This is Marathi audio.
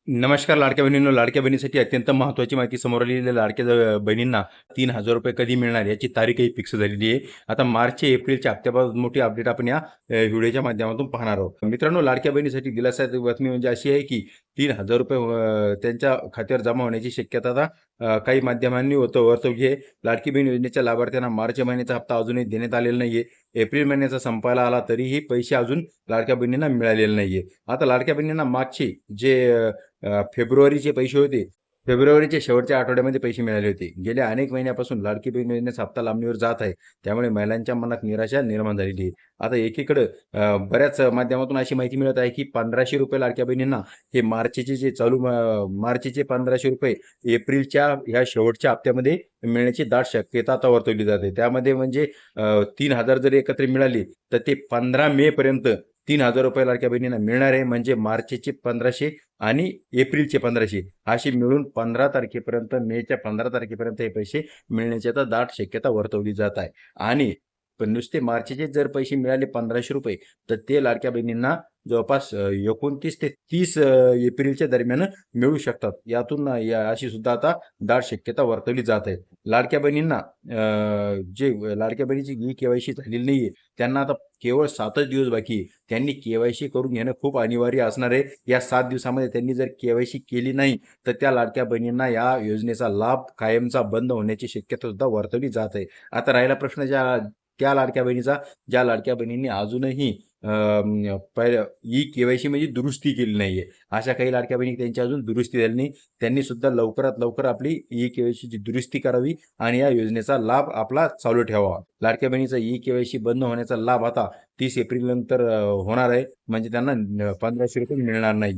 नमस्कार लाडक्या बहिणींनो, लाडक्या बहिणीसाठी अत्यंत महत्त्वाची माहिती समोर आलेली आहे. लाडक्या बहिणींना 3,000 रुपये कधी मिळणार याची तारीखही फिक्स झालेली आहे. आता मार्च एप्रिलच्या हप्त्यापासून मोठी अपडेट आपण या व्हिडिओच्या माध्यमातून पाहणार आहोत. मित्रांनो, लाडक्या बहिणीसाठी दिलासादायक बातमी म्हणजे अशी आहे की 3,000 रुपये त्यांच्या खात्यावर जमा होण्याची शक्यता आता काही माध्यमांनी वर्तवली आहे. लाडकी बहीण योजनेच्या लाभार्थ्यांना मार्च महिन्याचा हप्ता अजूनही देण्यात आलेला नाहीये. एप्रिल महिन्याचा संपायला आला तरीही पैसे अजून लाडक्या बहिणींना मिळालेले नाहीये. आता लाडक्या बहिणींना मागचे जे फेब्रुवारीचे पैसे होते, फेब्रुवारीच्या शेवटच्या आठवड्यामध्ये पैसे मिळाले होते. गेल्या अनेक महिन्यापासून लाडकी बहीण योजनेचा हप्ता लांबणीवर जात आहे. त्यामुळे महिलांच्या मनात निराशा निर्माण झालेली आहे. आता एकीकडे बऱ्याच माध्यमातून अशी माहिती मिळत आहे की 1,500 रुपये लाडक्या बहिणींना हे मार्चचे जे चालू मार्चचे 1,500 रुपये एप्रिलच्या ह्या शेवटच्या हप्त्यामध्ये मिळण्याची दाट शक्यता आता वर्तवली जाते. त्यामध्ये म्हणजे 3,000 जर एकत्र मिळाली तर ते 15 मे पर्यंत 3,000 रुपये लाडक्या बहिणींना मिळणार आहे. म्हणजे मार्चचे 1,500 आणि एप्रिलचे 1,500 अशी मिळून 15 तारखेपर्यंत, मेच्या 15 तारखेपर्यंत हे पैसे मिळण्याची आता दाट शक्यता वर्तवली जात आहे. आणि पण नुसते मार्चचे जर पैसे मिळाले 1,500 रुपये तर ते लाडक्या बहिणींना जवळपास 29 ते 30 एप्रिलच्या दरम्यान मिळू शकतात. यातून अशी सुद्धा आता दाट शक्यता वर्तवली जात आहे. लाडक्या बहिणींना जे लाडक्या बहिणीची KYC झालेली नाहीये त्यांना आता केवळ 7च दिवस बाकी आहे. त्यांनी KYC करून घेणं खूप अनिवार्य असणार आहे. या 7 दिवसामध्ये त्यांनी जर KYC केली नाही तर त्या लाडक्या बहिणींना या योजनेचा लाभ कायमचा बंद होण्याची शक्यता सुद्धा वर्तवली जात आहे. आता राहिला प्रश्न त्या लाडक्या बहिणीचा ज्या लाडक्या बहिणींनी अजूनही पहिलं KYC म्हणजे दुरुस्ती केली नाहीये. अशा काही लाडक्या बहिणी त्यांची अजून दुरुस्ती झाली नाही. त्यांनी सुद्धा लवकरात लवकर आपली KYC ची दुरुस्ती करावी आणि या योजनेचा लाभ आपला चालू ठेवावा. लाडक्या बहिणीचा KYC बंद होण्याचा लाभ आता 30 एप्रिल नंतर होणार आहे. म्हणजे त्यांना 1,500 रुपये मिळणार नाही.